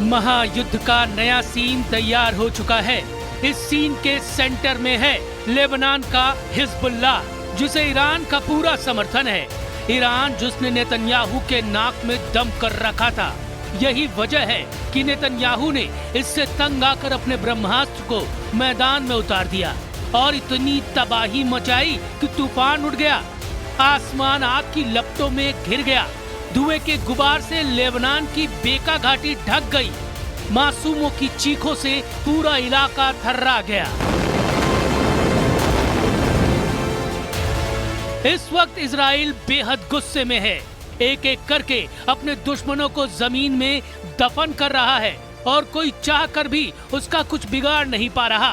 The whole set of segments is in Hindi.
महायुद्ध का नया सीन तैयार हो चुका है। इस सीन के सेंटर में है लेबनान का हिजबुल्लाह, जिसे ईरान का पूरा समर्थन है। ईरान जिसने नेतन्याहू के नाक में दम कर रखा था। यही वजह है कि नेतन्याहू ने इससे तंग आकर अपने ब्रह्मास्त्र को मैदान में उतार दिया और इतनी तबाही मचाई कि तूफान उठ गया। आसमान आग की लपटों में घिर गया। धुएं के गुबार से लेबनान की बेका घाटी ढक गई। मासूमों की चीखों से पूरा इलाका थर्रा गया। इस वक्त इजराइल बेहद गुस्से में है। एक एक करके अपने दुश्मनों को जमीन में दफन कर रहा है और कोई चाह कर भी उसका कुछ बिगाड़ नहीं पा रहा।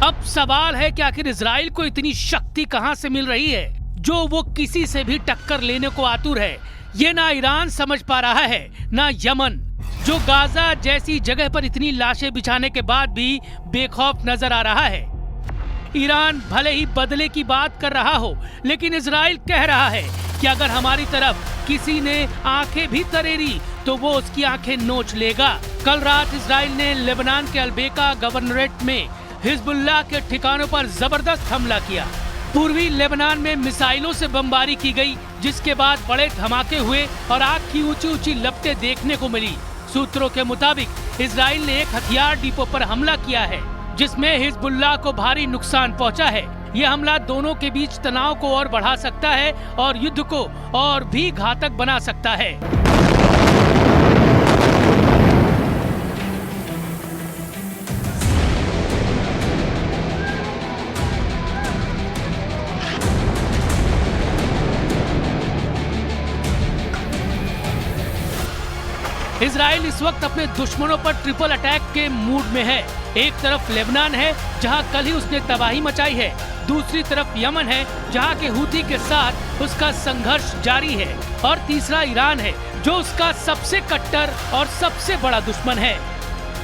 अब सवाल है कि आखिर इजराइल को इतनी शक्ति कहां से मिल रही है जो वो किसी से भी टक्कर लेने को आतुर है। ये ना ईरान समझ पा रहा है, ना यमन, जो गाजा जैसी जगह पर इतनी लाशें बिछाने के बाद भी बेखौफ नजर आ रहा है। ईरान भले ही बदले की बात कर रहा हो, लेकिन इजराइल कह रहा है कि अगर हमारी तरफ किसी ने आंखें भी तरेरी तो वो उसकी आंखें नोच लेगा। कल रात इजराइल ने लेबनान के अलबेका गवर्नरेट में हिजबुल्लाह के ठिकानों पर जबरदस्त हमला किया। पूर्वी लेबनान में मिसाइलों से बमबारी की गई, जिसके बाद बड़े धमाके हुए और आग की ऊंची ऊंची लपटें देखने को मिली। सूत्रों के मुताबिक इजराइल ने एक हथियार डिपो पर हमला किया है, जिसमें हिजबुल्लाह को भारी नुकसान पहुंचा है। यह हमला दोनों के बीच तनाव को और बढ़ा सकता है और युद्ध को और भी घातक बना सकता है। इजराइल इस वक्त अपने दुश्मनों पर ट्रिपल अटैक के मूड में है। एक तरफ लेबनान है, जहां कल ही उसने तबाही मचाई है। दूसरी तरफ यमन है, जहां के हूती के साथ उसका संघर्ष जारी है। और तीसरा ईरान है, जो उसका सबसे कट्टर और सबसे बड़ा दुश्मन है।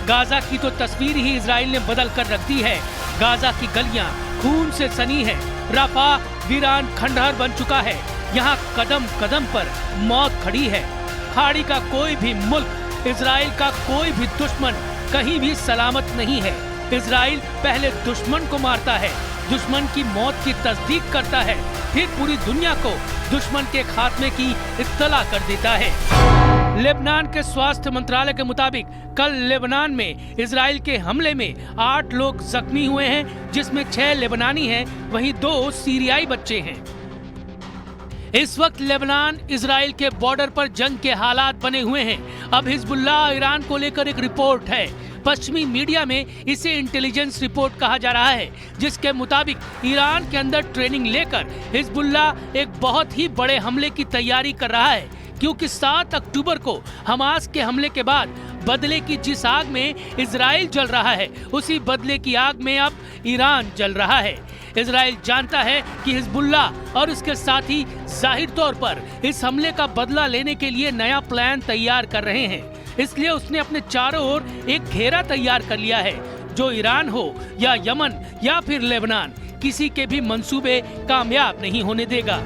गाजा की तो तस्वीर ही इजराइल ने बदल कर रख दी है। गाजा की गलियां खून से सनी है। रफा वीरान खंडहर बन चुका है। यहाँ कदम कदम पर मौत खड़ी है। खाड़ी का कोई भी मुल्क, इजराइल का कोई भी दुश्मन कहीं भी सलामत नहीं है। इजराइल पहले दुश्मन को मारता है, दुश्मन की मौत की तस्दीक करता है, फिर पूरी दुनिया को दुश्मन के खात्मे की इत्तला कर देता है। लेबनान के स्वास्थ्य मंत्रालय के मुताबिक कल लेबनान में इजराइल के हमले में 8 लोग जख्मी हुए हैं, जिसमें 6 लेबनानी हैं, वहीं 2 सीरियाई बच्चे हैं। इस वक्त लेबनान इजराइल के बॉर्डर पर जंग के हालात बने हुए हैं। अब हिजबुल्लाह ईरान को लेकर एक रिपोर्ट है। पश्चिमी मीडिया में इसे इंटेलिजेंस रिपोर्ट कहा जा रहा है, जिसके मुताबिक ईरान के अंदर ट्रेनिंग लेकर हिजबुल्लाह एक बहुत ही बड़े हमले की तैयारी कर रहा है, क्योंकि 7 अक्टूबर को हमास के हमले के बाद बदले की जिस आग में इजराइल जल रहा है, उसी बदले की आग में अब ईरान जल रहा है। इजराइल जानता है कि हिजबुल्लाह और उसके साथी जाहिर तौर पर इस हमले का बदला लेने के लिए नया प्लान तैयार कर रहे हैं। इसलिए उसने अपने चारों ओर एक घेरा तैयार कर लिया है, जो ईरान हो या यमन या फिर लेबनान, किसी के भी मंसूबे कामयाब नहीं होने देगा।